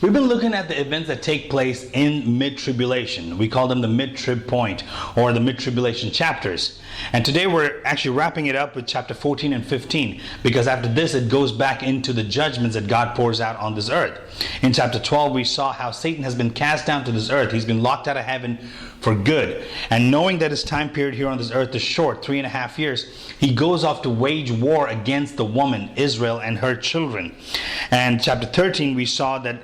We've been looking at the events that take place in mid-tribulation. We call them the mid-trib point or the mid-tribulation chapters. And today we're actually wrapping it up with chapter 14 and 15, because after this it goes back into the judgments that God pours out on this earth. In chapter 12 we saw how Satan has been cast down to this earth. He's been locked out of heaven for good. And knowing that his time period here on this earth is short, 3.5 years, he goes off to wage war against the woman, Israel, and her children. And chapter 13 we saw that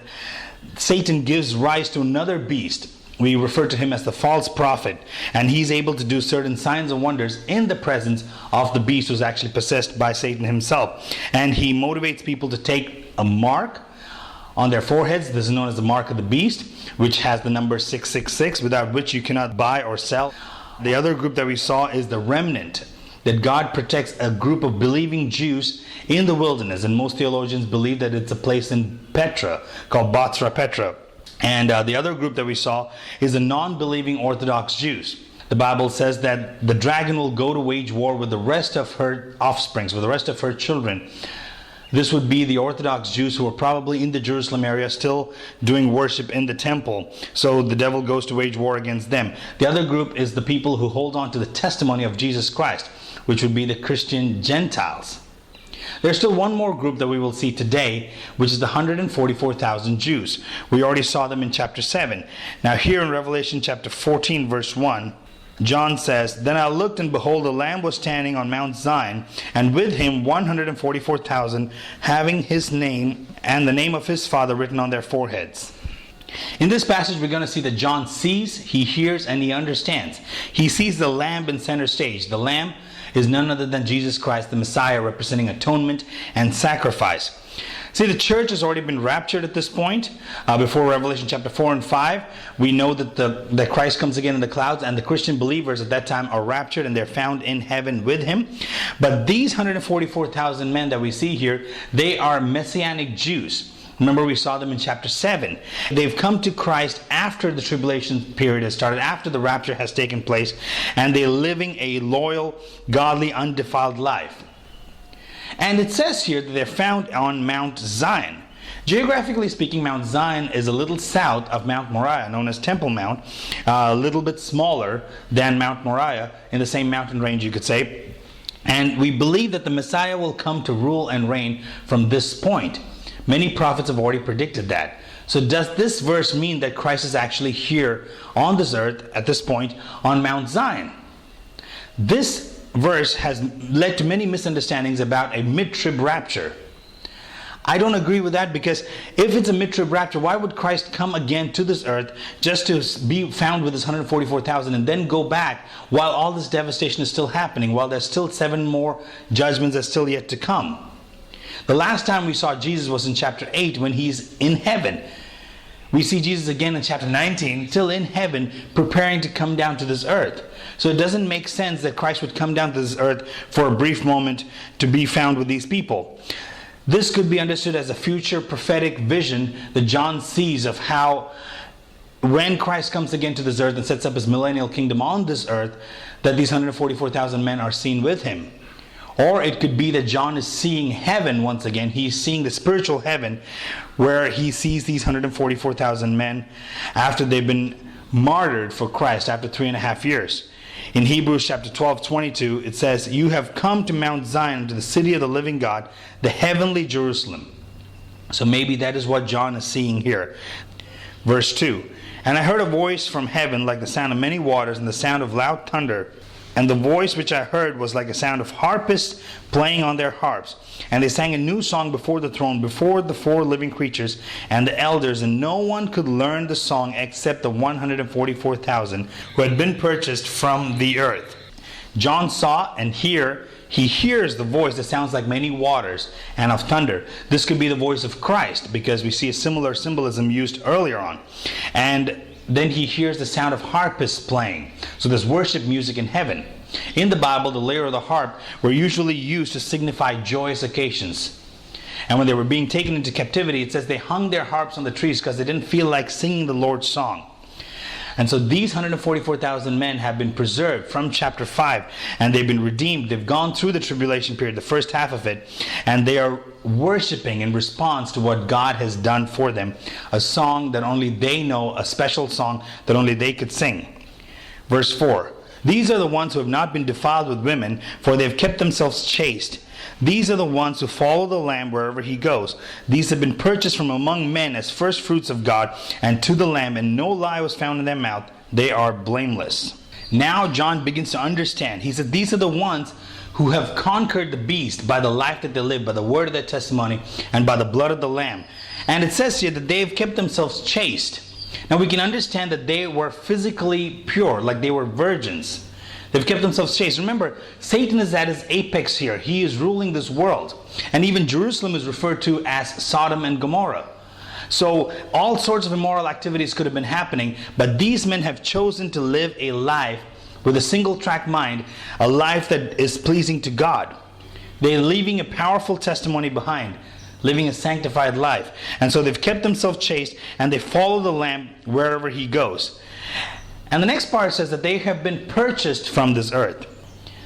Satan gives rise to another beast. We refer to him as the false prophet, and he's able to do certain signs and wonders in the presence of the beast who's actually possessed by Satan himself. And he motivates people to take a mark on their foreheads. This is known as the mark of the beast, which has the number 666, without which you cannot buy or sell. The other group that we saw is the remnant, that God protects a group of believing Jews in the wilderness. And most theologians believe that it's a place in Petra called Bozrah Petra. And the other group that we saw is the non-believing Orthodox Jews. The Bible says that the dragon will go to wage war with the rest of her offsprings, with the rest of her children. This would be the Orthodox Jews who are probably in the Jerusalem area still doing worship in the temple. So the devil goes to wage war against them. The other group is the people who hold on to the testimony of Jesus Christ, which would be the Christian Gentiles. There's still one more group that we will see today, which is the 144,000 Jews. We already saw them in chapter 7. Now here in Revelation chapter 14 verse 1, John says, "Then I looked, and behold, the Lamb was standing on Mount Zion, and with him 144,000, having his name and the name of his Father written on their foreheads." In this passage we're going to see that John sees, he hears, and he understands. He sees the Lamb in center stage. The Lamb is none other than Jesus Christ, the Messiah, representing atonement and sacrifice. See, the church has already been raptured at this point. Before Revelation chapter 4 and 5, we know that Christ comes again in the clouds, and the Christian believers at that time are raptured and they're found in heaven with him. But these 144,000 men that we see here, they are Messianic Jews. Remember, we saw them in chapter 7. They've come to Christ after the tribulation period has started, after the rapture has taken place, and they're living a loyal, godly, undefiled life. And it says here that they're found on Mount Zion. Geographically speaking, Mount Zion is a little south of Mount Moriah, known as Temple Mount, a little bit smaller than Mount Moriah, in the same mountain range, you could say. And we believe that the Messiah will come to rule and reign from this point. Many prophets have already predicted that. So does this verse mean that Christ is actually here on this earth at this point on Mount Zion? This verse has led to many misunderstandings about a mid-trib rapture. I don't agree with that, because if it's a mid-trib rapture, why would Christ come again to this earth just to be found with his 144,000 and then go back while all this devastation is still happening, while there's still 7 more judgments that's still yet to come? The last time we saw Jesus was in chapter 8 when he's in heaven. We see Jesus again in chapter 19, still in heaven, preparing to come down to this earth. So it doesn't make sense that Christ would come down to this earth for a brief moment to be found with these people. This could be understood as a future prophetic vision that John sees of how when Christ comes again to this earth and sets up his millennial kingdom on this earth, that these 144,000 men are seen with him. Or it could be that John is seeing heaven once again. He's seeing the spiritual heaven where he sees these 144,000 men after they've been martyred for Christ after 3.5 years. In Hebrews chapter 12:22, it says, "You have come to Mount Zion, to the city of the living God, the heavenly Jerusalem." So maybe that is what John is seeing here. Verse 2, "And I heard a voice from heaven like the sound of many waters and the sound of loud thunder. And the voice which I heard was like a sound of harpists playing on their harps. And they sang a new song before the throne, before the 4 living creatures and the elders. And no one could learn the song except the 144,000 who had been purchased from the earth." John saw, and here he hears the voice that sounds like many waters and of thunder. This could be the voice of Christ, because we see a similar symbolism used earlier on. And then he hears the sound of harpists playing. So there's worship music in heaven. In the Bible, the lyre or the harp were usually used to signify joyous occasions. And when they were being taken into captivity, it says they hung their harps on the trees because they didn't feel like singing the Lord's song. And so these 144,000 men have been preserved from chapter 5, and they've been redeemed. They've gone through the tribulation period, the first half of it, and they are worshiping in response to what God has done for them. A song that only they know, a special song that only they could sing. Verse 4. These are the ones who have not been defiled with women, for they have kept themselves chaste. These are the ones who follow the Lamb wherever he goes. These have been purchased from among men as first fruits of God and to the Lamb, and no lie was found in their mouth. They are blameless. Now John begins to understand. He said, these are the ones who have conquered the beast by the life that they live, by the word of their testimony, and by the blood of the Lamb. And it says here that they have kept themselves chaste. Now we can understand that they were physically pure, like they were virgins. They've kept themselves chaste. Remember, Satan is at his apex here. He is ruling this world. And even Jerusalem is referred to as Sodom and Gomorrah. So all sorts of immoral activities could have been happening, but these men have chosen to live a life with a single track mind, a life that is pleasing to God. They're leaving a powerful testimony behind, living a sanctified life. And so they've kept themselves chaste, and they follow the Lamb wherever he goes. And the next part says that they have been purchased from this earth.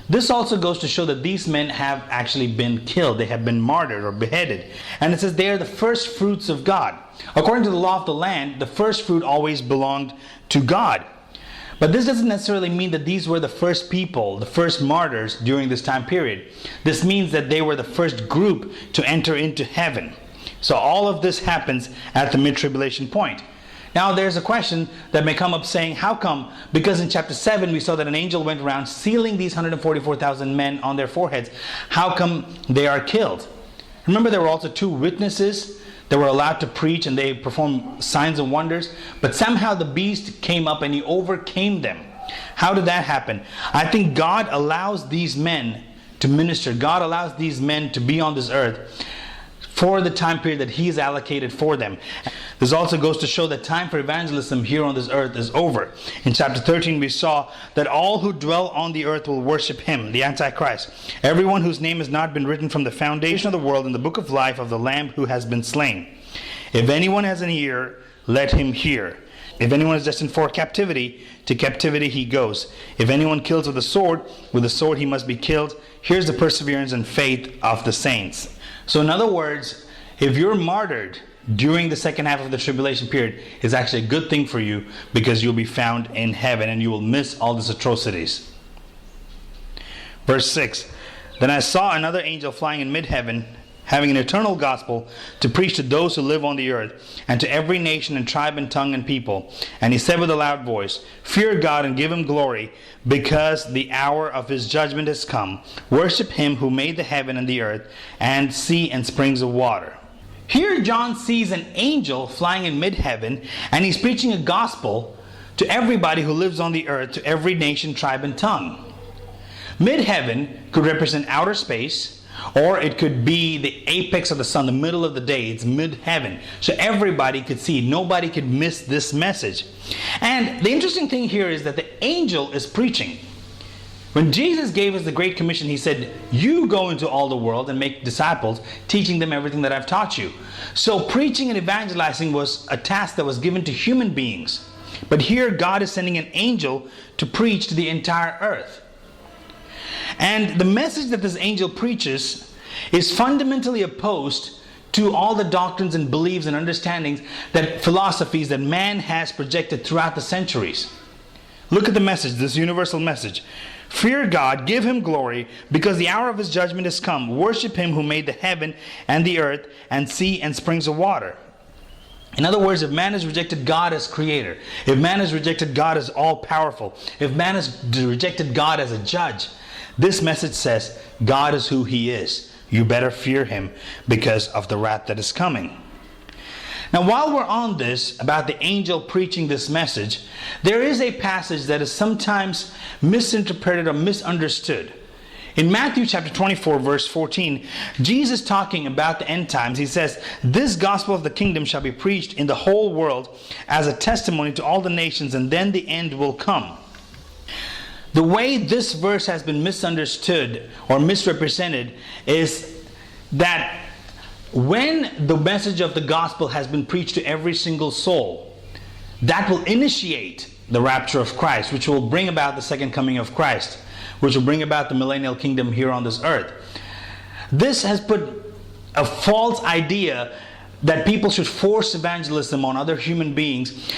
This also goes to show that these men have actually been killed. They have been martyred or beheaded. And it says they are the first fruits of God. According to the law of the land, the first fruit always belonged to God. But this doesn't necessarily mean that these were the first people, the first martyrs during this time period. This means that they were the first group to enter into heaven. So all of this happens at the mid-tribulation point. Now there's a question that may come up saying, how come? Because in chapter 7 we saw that an angel went around sealing these 144,000 men on their foreheads. How come they are killed? Remember, there were also 2 witnesses that were allowed to preach, and they performed signs and wonders. But somehow the beast came up and he overcame them. How did that happen? I think God allows these men to minister. God allows these men to be on this earth for the time period that he's allocated for them. This also goes to show that time for evangelism here on this earth is over. In chapter 13 we saw that all who dwell on the earth will worship him, the Antichrist. Everyone whose name has not been written from the foundation of the world in the book of life of the Lamb who has been slain. If anyone has an ear, let him hear. If anyone is destined for captivity, to captivity he goes. If anyone kills with the sword he must be killed. Here's the perseverance and faith of the saints. So in other words, if you're martyred during the second half of the tribulation period, it's actually a good thing for you, because you'll be found in heaven and you will miss all these atrocities. Verse 6. Then I saw another angel flying in mid-heaven, having an eternal gospel to preach to those who live on the earth, and to every nation and tribe and tongue and people. And he said with a loud voice, fear God and give him glory, because the hour of his judgment has come. Worship him who made the heaven and the earth, and sea and springs of water. Here John sees an angel flying in mid-heaven, and he's preaching a gospel to everybody who lives on the earth, to every nation, tribe, and tongue. Mid-heaven could represent outer space, or it could be the apex of the sun, the middle of the day. It's mid-heaven. So everybody could see. Nobody could miss this message. And the interesting thing here is that the angel is preaching. When Jesus gave us the Great Commission, he said, you go into all the world and make disciples, teaching them everything that I've taught you. So preaching and evangelizing was a task that was given to human beings. But here God is sending an angel to preach to the entire earth. And the message that this angel preaches is fundamentally opposed to all the doctrines and beliefs and understandings, that philosophies that man has projected throughout the centuries. Look at the message, this universal message. Fear God, give him glory, because the hour of his judgment has come. Worship him who made the heaven and the earth and sea and springs of water. In other words, if man has rejected God as creator, if man has rejected God as all-powerful, if man has rejected God as a judge, this message says God is who he is. You better fear him because of the wrath that is coming. Now, while we're on this, about the angel preaching this message, there is a passage that is sometimes misinterpreted or misunderstood. In Matthew chapter 24, verse 14, Jesus talking about the end times, he says, this gospel of the kingdom shall be preached in the whole world as a testimony to all the nations, and then the end will come. The way this verse has been misunderstood or misrepresented is that when the message of the gospel has been preached to every single soul, that will initiate the rapture of Christ, which will bring about the second coming of Christ, which will bring about the millennial kingdom here on this earth. This has put a false idea that people should force evangelism on other human beings,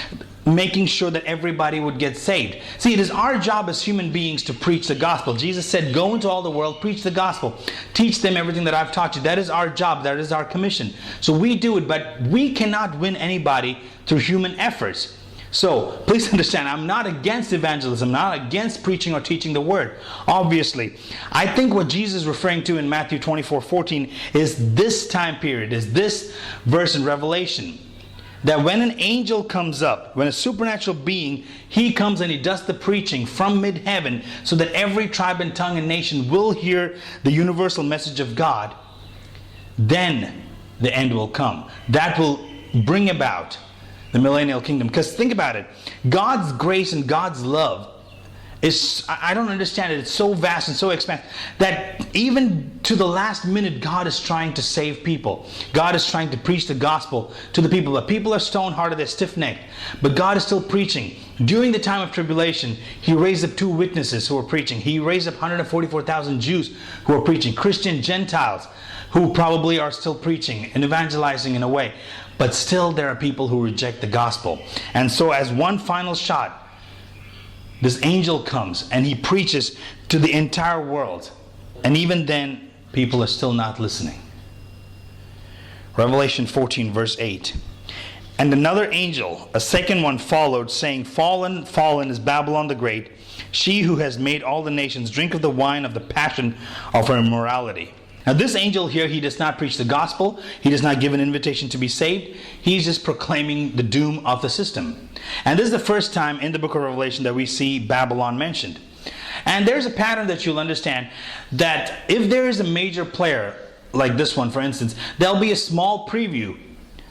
making sure that everybody would get saved. See, it is our job as human beings to preach the gospel. Jesus said, go into all the world, preach the gospel. Teach them everything that I've taught you. That is our job. That is our commission. So we do it, but we cannot win anybody through human efforts. So please understand, I'm not against evangelism, not against preaching or teaching the word. Obviously, I think what Jesus is referring to in Matthew 24:14 is this time period, is this verse in Revelation. That when an angel comes up, when a supernatural being, he comes and he does the preaching from mid-heaven, so that every tribe and tongue and nation will hear the universal message of God, then the end will come. That will bring about the millennial kingdom. Because think about it, God's grace and God's love is, I don't understand it, it's so vast and so expansive that even to the last minute God is trying to save people. God is trying to preach the gospel to the people, but people are stone-hearted, they're stiff-necked, but God is still preaching. During the time of tribulation, He raised up 2 witnesses who were preaching. He raised up 144,000 Jews who were preaching, Christian Gentiles who probably are still preaching and evangelizing in a way. But still there are people who reject the gospel. And so as one final shot, this angel comes and he preaches to the entire world. And even then, people are still not listening. Revelation 14 verse 8. And another angel, a second one, followed, saying, Fallen, fallen is Babylon the Great, she who has made all the nations drink of the wine of the passion of her immorality. Now this angel here, he does not preach the gospel. He does not give an invitation to be saved. He's just proclaiming the doom of the system. And this is the first time in the book of Revelation that we see Babylon mentioned. And there's a pattern that you'll understand, that if there is a major player, like this one for instance, there'll be a small preview,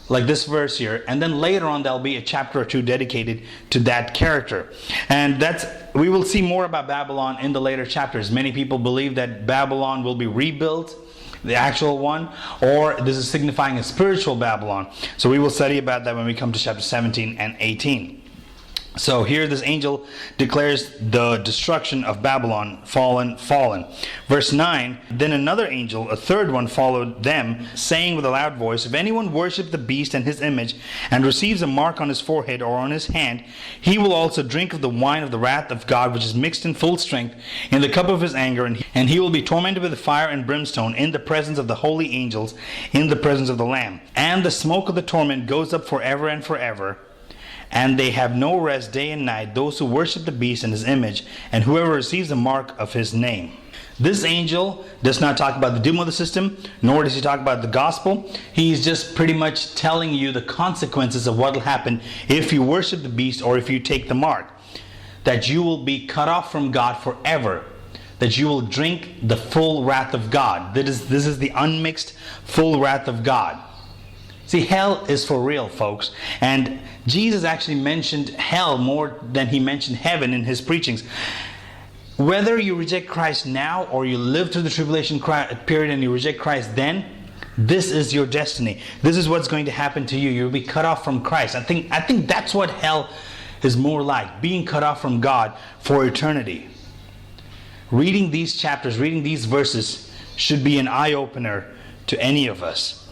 like this verse here, and then later on there'll be a chapter or 2 dedicated to that character. And we will see more about Babylon in the later chapters. Many people believe that Babylon will be rebuilt, the actual one, or this is signifying a spiritual Babylon. So we will study about that when we come to chapter 17 and 18. So here this angel declares the destruction of Babylon, fallen, fallen. Verse 9, then another angel, a third one, followed them, saying with a loud voice, if anyone worships the beast and his image, and receives a mark on his forehead or on his hand, he will also drink of the wine of the wrath of God, which is mixed in full strength in the cup of his anger, and he will be tormented with fire and brimstone in the presence of the holy angels, in the presence of the Lamb. And the smoke of the torment goes up forever and forever. And they have no rest day and night, those who worship the beast and his image, and whoever receives the mark of his name. This angel does not talk about the doom of the system, nor does he talk about the gospel. He's just pretty much telling you the consequences of what will happen if you worship the beast or if you take the mark. That you will be cut off from God forever. That you will drink the full wrath of God. This is the unmixed full wrath of God. See, hell is for real, folks. And Jesus actually mentioned hell more than he mentioned heaven in his preachings. Whether you reject Christ now or you live through the tribulation period and you reject Christ then, this is your destiny. This is what's going to happen to you. You'll be cut off from Christ. I think that's what hell is more like, being cut off from God for eternity. Reading these chapters, reading these verses should be an eye-opener to any of us.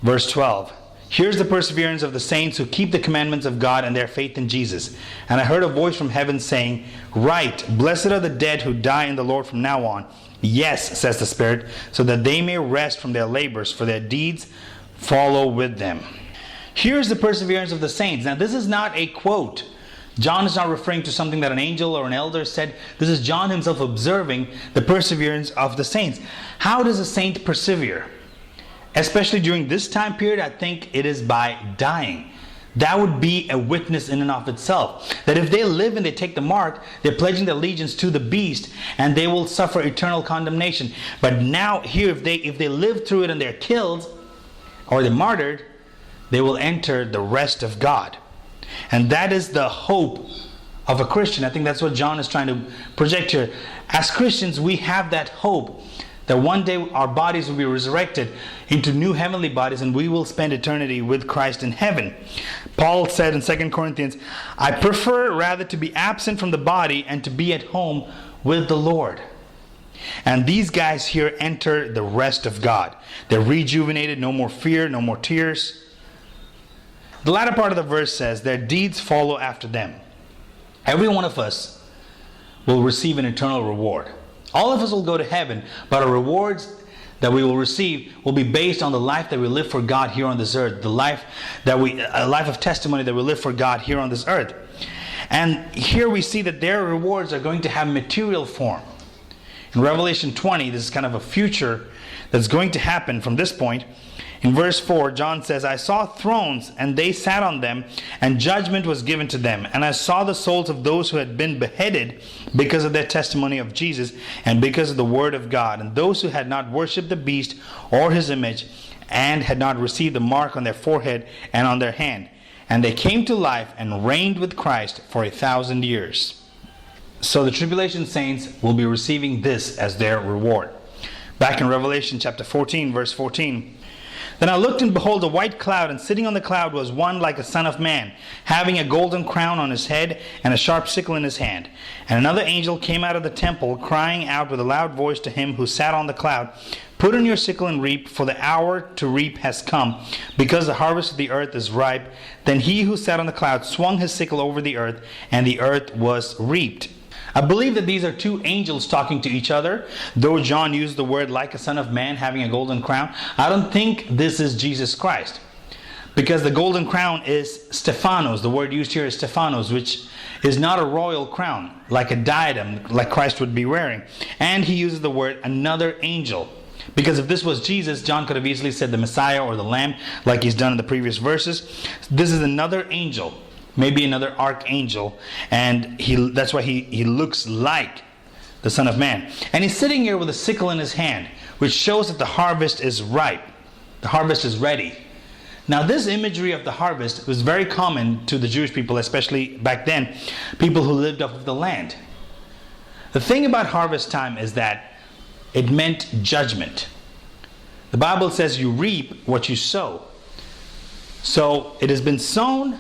Verse 12. Here's the perseverance of the saints who keep the commandments of God and their faith in Jesus. And I heard a voice from heaven saying, Write, blessed are the dead who die in the Lord from now on. Yes, says the Spirit, so that they may rest from their labors, for their deeds follow with them. Here's the perseverance of the saints. Now this is not a quote. John is not referring to something that an angel or an elder said. This is John himself observing the perseverance of the saints. How does a saint persevere? Especially during this time period, I think it is by dying. That would be a witness in and of itself. That if they live and they take the mark, they're pledging their allegiance to the beast and they will suffer eternal condemnation. But now here, if they live through it and they're killed or they're martyred, they will enter the rest of God. And that is the hope of a Christian. I think that's what John is trying to project here. As Christians, we have that hope that one day our bodies will be resurrected into new heavenly bodies and we will spend eternity with Christ in heaven. Paul said in 2 Corinthians, I prefer rather to be absent from the body and to be at home with the Lord. And these guys here enter the rest of God. They're rejuvenated, no more fear, no more tears. The latter part of the verse says, their deeds follow after them. Every one of us will receive an eternal reward. All of us will go to heaven, but our rewards that we will receive will be based on the life that we live for God here on this earth, a life of testimony that we live for God here on this earth. And here we see that their rewards are going to have material form. In Revelation 20, this is kind of a future that's going to happen from this point. In verse 4, John says, I saw thrones, and they sat on them, and judgment was given to them. And I saw the souls of those who had been beheaded because of their testimony of Jesus, and because of the word of God, and those who had not worshipped the beast or his image, and had not received the mark on their forehead and on their hand. And they came to life and reigned with Christ for 1,000 years. So the tribulation saints will be receiving this as their reward. Back in Revelation chapter 14, verse 14, Then I looked, and behold, a white cloud, and sitting on the cloud was one like a son of man, having a golden crown on his head, and a sharp sickle in his hand. And another angel came out of the temple, crying out with a loud voice to him who sat on the cloud, Put in your sickle and reap, for the hour to reap has come, because the harvest of the earth is ripe. Then he who sat on the cloud swung his sickle over the earth, and the earth was reaped. I believe that these are two angels talking to each other. Though John used the word like a son of man having a golden crown, I don't think this is Jesus Christ. Because the golden crown is Stephanos. The word used here is Stephanos, which is not a royal crown, like a diadem, like Christ would be wearing. And he uses the word another angel. Because if this was Jesus, John could have easily said the Messiah or the Lamb, like he's done in the previous verses. This is another angel. Maybe another archangel, and that's why he looks like the Son of Man. And he's sitting here with a sickle in his hand, which shows that the harvest is ripe. The harvest is ready. Now this imagery of the harvest was very common to the Jewish people, especially back then, people who lived off of the land. The thing about harvest time is that it meant judgment. The Bible says you reap what you sow. So it has been sown,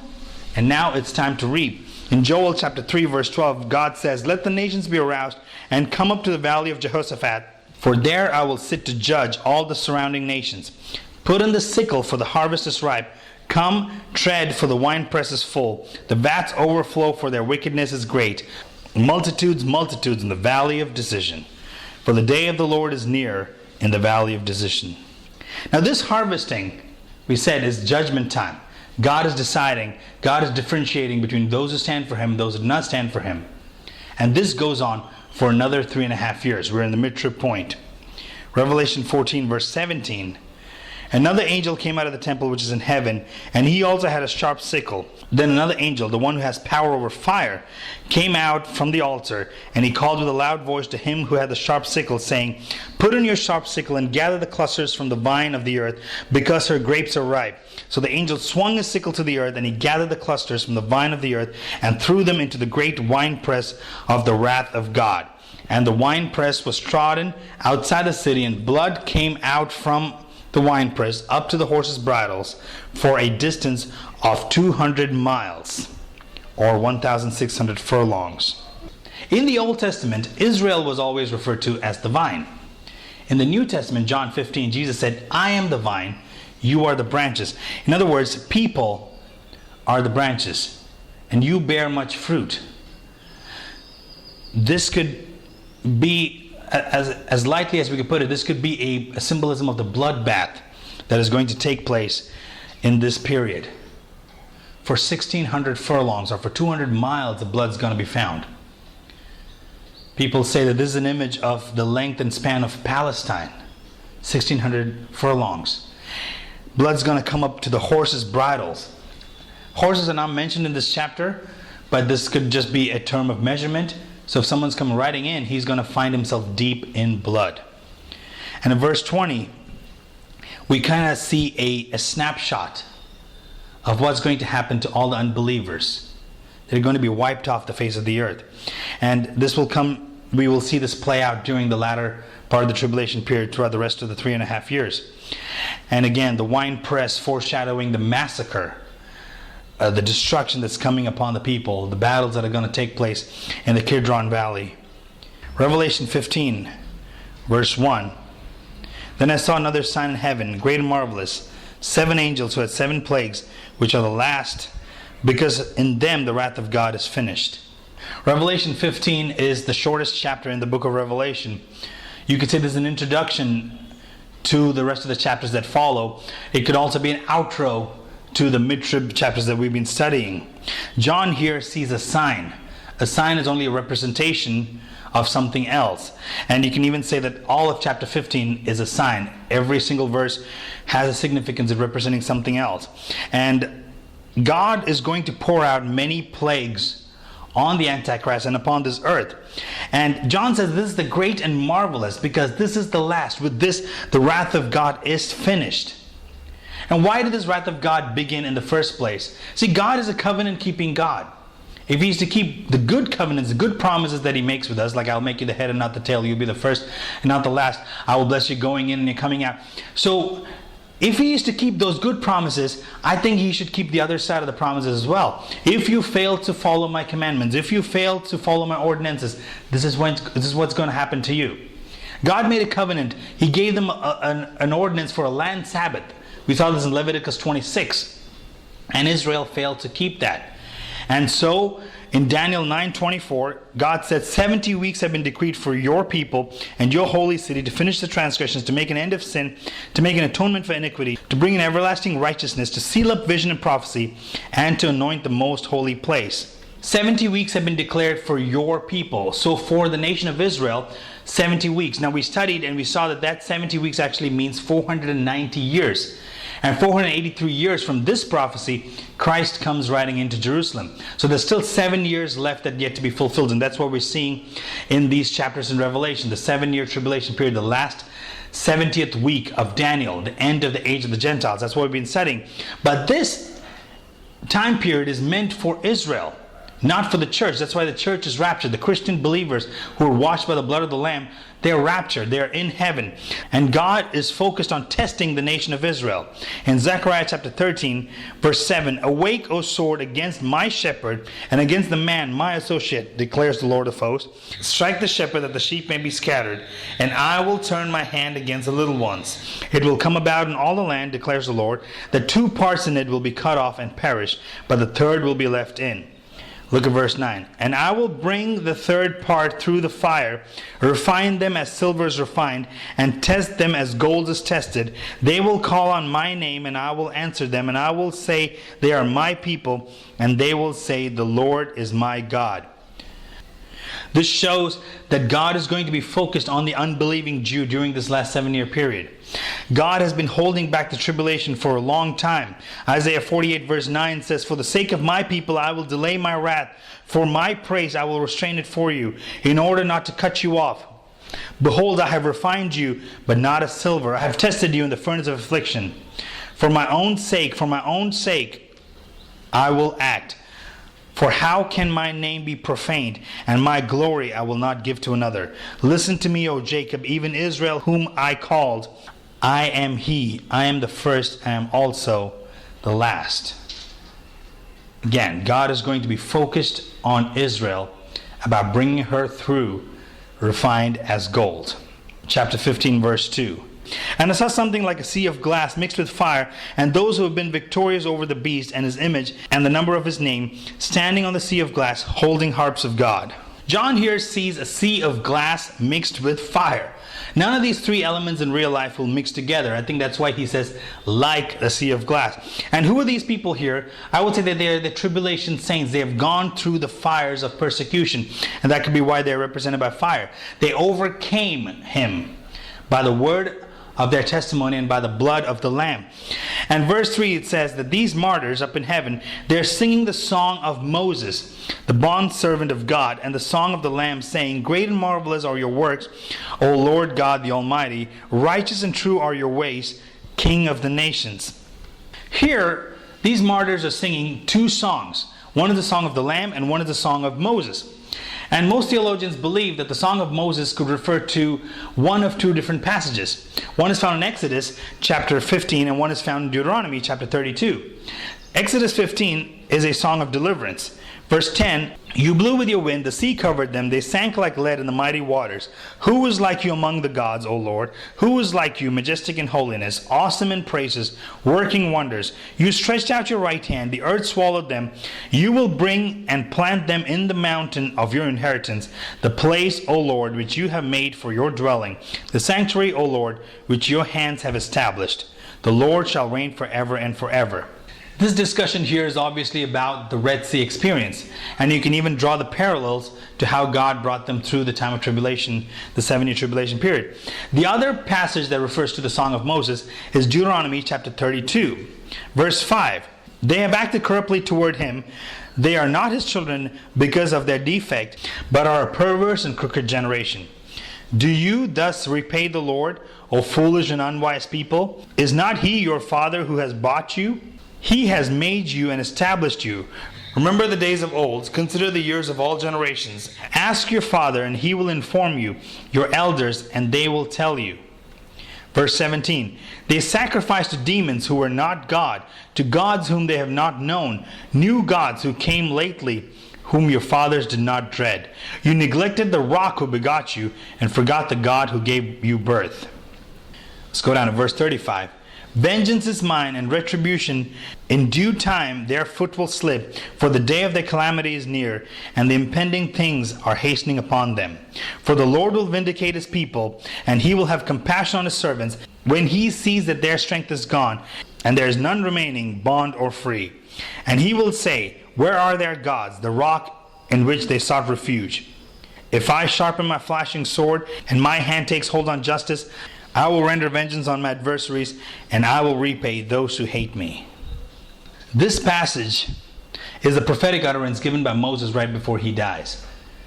and now it's time to reap. In Joel chapter 3 verse 12, God says, Let the nations be aroused and come up to the valley of Jehoshaphat, for there I will sit to judge all the surrounding nations. Put in the sickle, for the harvest is ripe. Come, tread, for the winepress is full. The vats overflow, for their wickedness is great. Multitudes, multitudes in the valley of decision. For the day of the Lord is near in the valley of decision. Now this harvesting, we said, is judgment time. God is deciding, God is differentiating between those who stand for Him and those who do not stand for Him. And this goes on for another 3.5 years. We're in the mid-trib point. Revelation 14 verse 17. Another angel came out of the temple which is in heaven, and he also had a sharp sickle. Then another angel, the one who has power over fire, came out from the altar, and he called with a loud voice to him who had the sharp sickle, saying, Put in your sharp sickle and gather the clusters from the vine of the earth, because her grapes are ripe. So the angel swung his sickle to the earth, and he gathered the clusters from the vine of the earth, and threw them into the great winepress of the wrath of God. And the winepress was trodden outside the city, and blood came out from the winepress up to the horses' bridles for a distance of 200 miles, or 1,600 furlongs. In the Old Testament, Israel was always referred to as the vine. In the New Testament, John 15, Jesus said, I am the vine, you are the branches. In other words, people are the branches, and you bear much fruit. This could be, as lightly as we could put it, this could be a symbolism of the bloodbath that is going to take place in this period. For 1,600 furlongs, or for 200 miles, the blood's going to be found. People say that this is an image of the length and span of Palestine. 1,600 furlongs. Blood's going to come up to the horses' bridles. Horses are not mentioned in this chapter, but this could just be a term of measurement. So if someone's coming riding in, he's going to find himself deep in blood. And in verse 20, we kind of see a snapshot of what's going to happen to all the unbelievers. They're going to be wiped off the face of the earth. And this will come we will see this play out during the latter part of the tribulation period throughout the rest of the 3.5 years. And again, the winepress foreshadowing the massacre, the destruction that's coming upon the people, the battles that are going to take place in the Kidron Valley. Revelation 15, verse 1. Then I saw another sign in heaven, great and marvelous, 7 angels who had 7 plagues, which are the last, because in them the wrath of God is finished. Revelation 15 is the shortest chapter in the book of Revelation. You could say there's an introduction to the rest of the chapters that follow. It could also be an outro to the mid-trib chapters that we've been studying. John here sees a sign. A sign is only a representation of something else. And you can even say that all of chapter 15 is a sign. Every single verse has a significance of representing something else. And God is going to pour out many plagues on the Antichrist and upon this earth. And John says this is the great and marvelous, because this is the last. With this, the wrath of God is finished. And why did this wrath of God begin in the first place? See, God is a covenant-keeping God. If He's to keep the good covenants, the good promises that He makes with us, like I'll make you the head and not the tail, you'll be the first and not the last, I will bless you going in and you're coming out. So, if He is to keep those good promises, I think He should keep the other side of the promises as well. If you fail to follow my commandments, if you fail to follow my ordinances, this is what's going to happen to you. God made a covenant. He gave them an ordinance for a land Sabbath. We saw this in Leviticus 26. And Israel failed to keep that. And so, in Daniel 9:24, God said, 70 weeks have been decreed for your people and your holy city to finish the transgressions, to make an end of sin, to make an atonement for iniquity, to bring in everlasting righteousness, to seal up vision and prophecy, and to anoint the most holy place. 70 weeks have been declared for your people. So for the nation of Israel, 70 weeks. Now we studied and we saw that 70 weeks actually means 490 years. And 483 years from this prophecy, Christ comes riding into Jerusalem. So there's still 7 years left that yet to be fulfilled. And that's what we're seeing in these chapters in Revelation. The 7-year tribulation period, the last 70th week of Daniel, the end of the age of the Gentiles. That's what we've been studying. But this time period is meant for Israel, not for the church. That's why the church is raptured. The Christian believers who are washed by the blood of the Lamb, they're raptured. They're in heaven. And God is focused on testing the nation of Israel. In Zechariah chapter 13, verse 7, awake, O sword, against my shepherd and against the man, my associate, declares the Lord of hosts. Strike the shepherd that the sheep may be scattered, and I will turn my hand against the little ones. It will come about in all the land, declares the Lord, that 2 parts in it will be cut off and perish, but the third will be left in. Look at verse 9. And I will bring the third part through the fire, refine them as silver is refined, and test them as gold is tested. They will call on my name, and I will answer them, and I will say, they are my people, and they will say, the Lord is my God. This shows that God is going to be focused on the unbelieving Jew during this last 7-year period. God has been holding back the tribulation for a long time. Isaiah 48 verse 9 says, for the sake of my people I will delay my wrath. For my praise I will restrain it for you, in order not to cut you off. Behold, I have refined you, but not as silver. I have tested you in the furnace of affliction. For my own sake, I will act. For how can my name be profaned, and my glory I will not give to another? Listen to me, O Jacob, even Israel, whom I called. I am he. I am the first. I am also the last. Again, God is going to be focused on Israel about bringing her through, refined as gold. Chapter 15, verse 2. And I saw something like a sea of glass mixed with fire, and those who have been victorious over the beast and his image and the number of his name, standing on the sea of glass, holding harps of God. John here sees a sea of glass mixed with fire. None of these 3 elements in real life will mix together. I think that's why he says, like a sea of glass. And who are these people here? I would say that they are the tribulation saints. They have gone through the fires of persecution. And that could be why they're represented by fire. They overcame him by the word of their testimony and by the blood of the Lamb. And verse 3, it says that these martyrs up in heaven, they're singing the song of Moses, the bondservant of God, and the song of the Lamb, saying, great and marvelous are your works, O Lord God the Almighty. Righteous and true are your ways, King of the nations. Here, these martyrs are singing 2 songs. One is the song of the Lamb and one is the song of Moses. And most theologians believe that the Song of Moses could refer to one of two different passages. One is found in Exodus chapter 15 and one is found in Deuteronomy chapter 32. Exodus 15 is a song of deliverance. Verse 10, you blew with your wind, the sea covered them, they sank like lead in the mighty waters. Who is like you among the gods, O Lord? Who is like you, majestic in holiness, awesome in praises, working wonders? You stretched out your right hand, the earth swallowed them. You will bring and plant them in the mountain of your inheritance, the place, O Lord, which you have made for your dwelling, the sanctuary, O Lord, which your hands have established. The Lord shall reign forever and forever. This discussion here is obviously about the Red Sea experience, and you can even draw the parallels to how God brought them through the time of tribulation, the 7-year tribulation period. The other passage that refers to the Song of Moses is Deuteronomy chapter 32, verse 5. They have acted corruptly toward him. They are not his children because of their defect, but are a perverse and crooked generation. Do you thus repay the Lord, O foolish and unwise people? Is not he your father who has bought you? He has made you and established you. Remember the days of old. Consider the years of all generations. Ask your father, and he will inform you, your elders, and they will tell you. Verse 17. They sacrificed to demons who were not God, to gods whom they have not known, new gods who came lately, whom your fathers did not dread. You neglected the rock who begot you, and forgot the God who gave you birth. Let's go down to verse 35. Vengeance is mine, and retribution. In due time their foot will slip, for the day of their calamity is near, and the impending things are hastening upon them. For the Lord will vindicate his people, and he will have compassion on his servants, when he sees that their strength is gone, and there is none remaining, bond or free. And he will say, where are their gods, the rock in which they sought refuge? If I sharpen my flashing sword, and my hand takes hold on justice, I will render vengeance on my adversaries, and I will repay those who hate me. This passage is a prophetic utterance given by Moses right before he dies.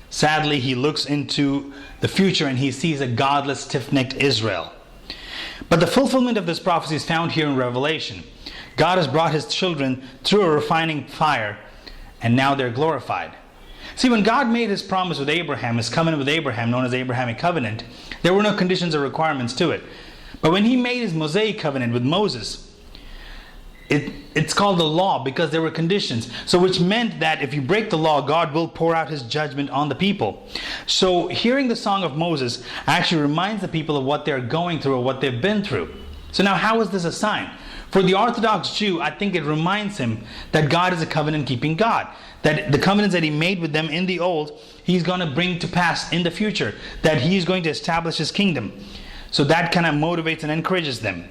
Sadly, he looks into the future and he sees a godless, stiff-necked Israel. But the fulfillment of this prophecy is found here in Revelation. God has brought his children through a refining fire, and now they're glorified. See, when God made his promise with Abraham, his covenant with Abraham, known as the Abrahamic covenant, there were no conditions or requirements to it. But when he made his Mosaic covenant with Moses, it's called the law because there were conditions. So which meant that if you break the law, God will pour out his judgment on the people. So hearing the Song of Moses actually reminds the people of what they're going through or what they've been through. So now how is this a sign? For the Orthodox Jew, I think it reminds him that God is a covenant-keeping God. That the covenants that he made with them in the old, he's going to bring to pass in the future. That he's going to establish his kingdom. So that kind of motivates and encourages them.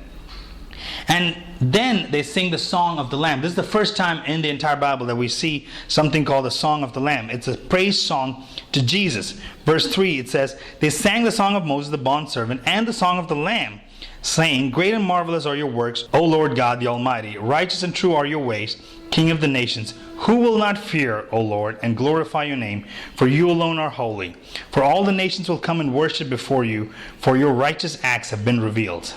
And then they sing the Song of the Lamb. This is the first time in the entire Bible that we see something called the Song of the Lamb. It's a praise song to Jesus. Verse 3, it says, they sang the song of Moses the bondservant and the song of the Lamb, saying, great and marvelous are your works, O Lord God the Almighty. Righteous and true are your ways, King of the nations. Who will not fear, O Lord, and glorify your name? For you alone are holy. For all the nations will come and worship before you, for your righteous acts have been revealed.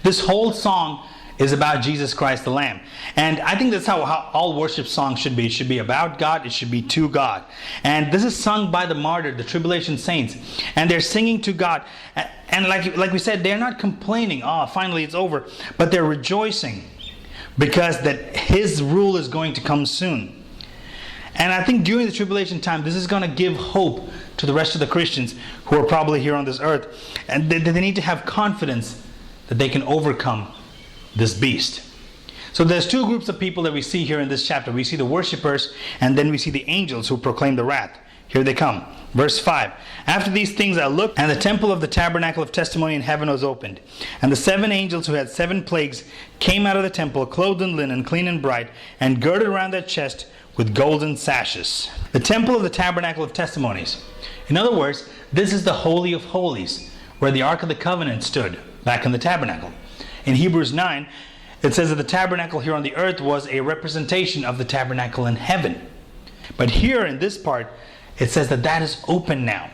This whole song is about Jesus Christ the Lamb. And I think that's how all worship songs should be. It should be about God. It should be to God. And this is sung by the martyred, the tribulation saints. And they're singing to God. And like we said, they're not complaining, oh, finally it's over. But they're rejoicing because that his rule is going to come soon. And I think during the tribulation time, this is going to give hope to the rest of the Christians who are probably here on this earth. And they need to have confidence that they can overcome this beast. So there's two groups of people that we see here in this chapter. We see the worshipers, and then we see the angels who proclaim the wrath. Here they come. Verse 5. After these things I looked, and the temple of the tabernacle of testimony in heaven was opened. And the 7 angels who had 7 plagues came out of the temple, clothed in linen, clean and bright, and girded around their chest with golden sashes. The temple of the tabernacle of testimonies. In other words, this is the Holy of Holies, where the Ark of the Covenant stood back in the tabernacle. In Hebrews 9, it says that the tabernacle here on the earth was a representation of the tabernacle in heaven. But here in this part, it says that that is open now.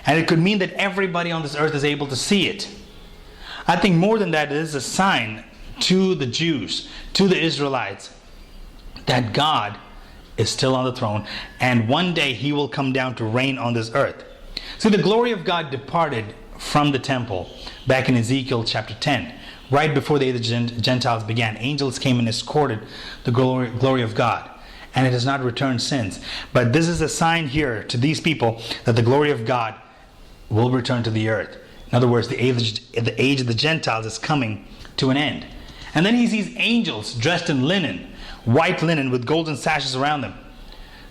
And it could mean that everybody on this earth is able to see it. I think more than that, it is a sign to the Jews, to the Israelites, that God is still on the throne, and one day he will come down to reign on this earth. So the glory of God departed from the temple back in Ezekiel chapter 10. Right before the Gentiles began, angels came and escorted the glory of God, and it has not returned since. But this is a sign here to these people that the glory of God will return to the earth. In other words, the age of the Gentiles is coming to an end. And then he sees angels dressed in linen, white linen with golden sashes around them,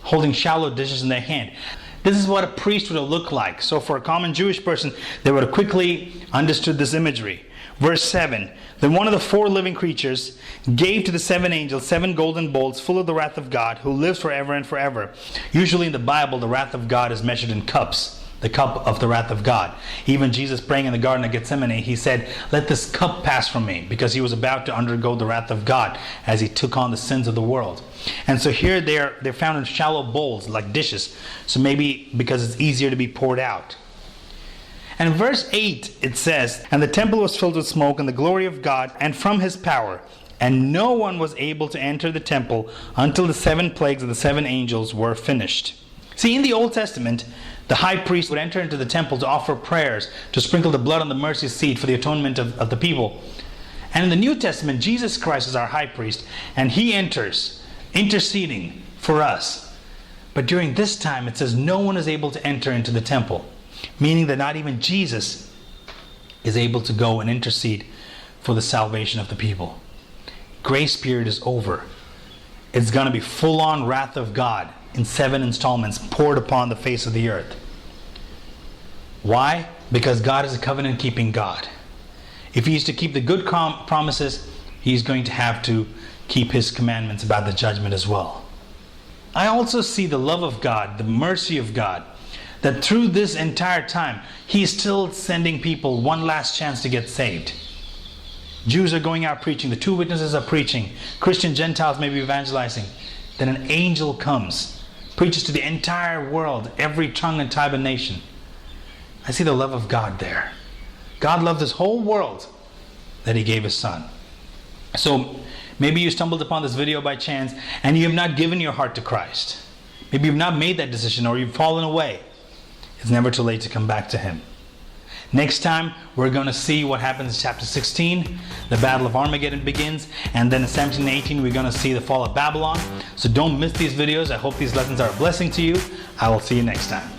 holding shallow dishes in their hand. This is what a priest would have looked like. So for a common Jewish person, they would have quickly understood this imagery. Verse 7, then one of the 4 living creatures gave to the 7 angels 7 golden bowls full of the wrath of God, who lives forever and forever. Usually in the Bible, the wrath of God is measured in cups. The cup of the wrath of God. Even Jesus praying in the Garden of Gethsemane, he said, let this cup pass from me, because he was about to undergo the wrath of God as he took on the sins of the world. And so here they're found in shallow bowls like dishes. So maybe because it's easier to be poured out. And in verse 8 it says, and the temple was filled with smoke and the glory of God and from his power. And no one was able to enter the temple until the 7 plagues of the 7 angels were finished. See, in the Old Testament, the high priest would enter into the temple to offer prayers, to sprinkle the blood on the mercy seat for the atonement of the people. And in the New Testament, Jesus Christ is our high priest, and he enters, interceding for us. But during this time, it says no one is able to enter into the temple, meaning that not even Jesus is able to go and intercede for the salvation of the people. Grace period is over. It's going to be full-on wrath of God in 7 installments poured upon the face of the earth. Why? Because God is a covenant-keeping God. If he is to keep the good promises, he's going to have to keep his commandments about the judgment as well. I also see the love of God, the mercy of God, that through this entire time, he is still sending people one last chance to get saved. Jews are going out preaching. The 2 witnesses are preaching. Christian Gentiles may be evangelizing. Then an angel comes, preaches to the entire world, every tongue and tribe and nation. I see the love of God there. God loved this whole world that he gave his son. So maybe you stumbled upon this video by chance and you have not given your heart to Christ. Maybe you've not made that decision, or you've fallen away. It's never too late to come back to him. Next time, we're going to see what happens in chapter 16. The Battle of Armageddon begins. And then in 17 and 18, we're going to see the fall of Babylon. So don't miss these videos. I hope these lessons are a blessing to you. I will see you next time.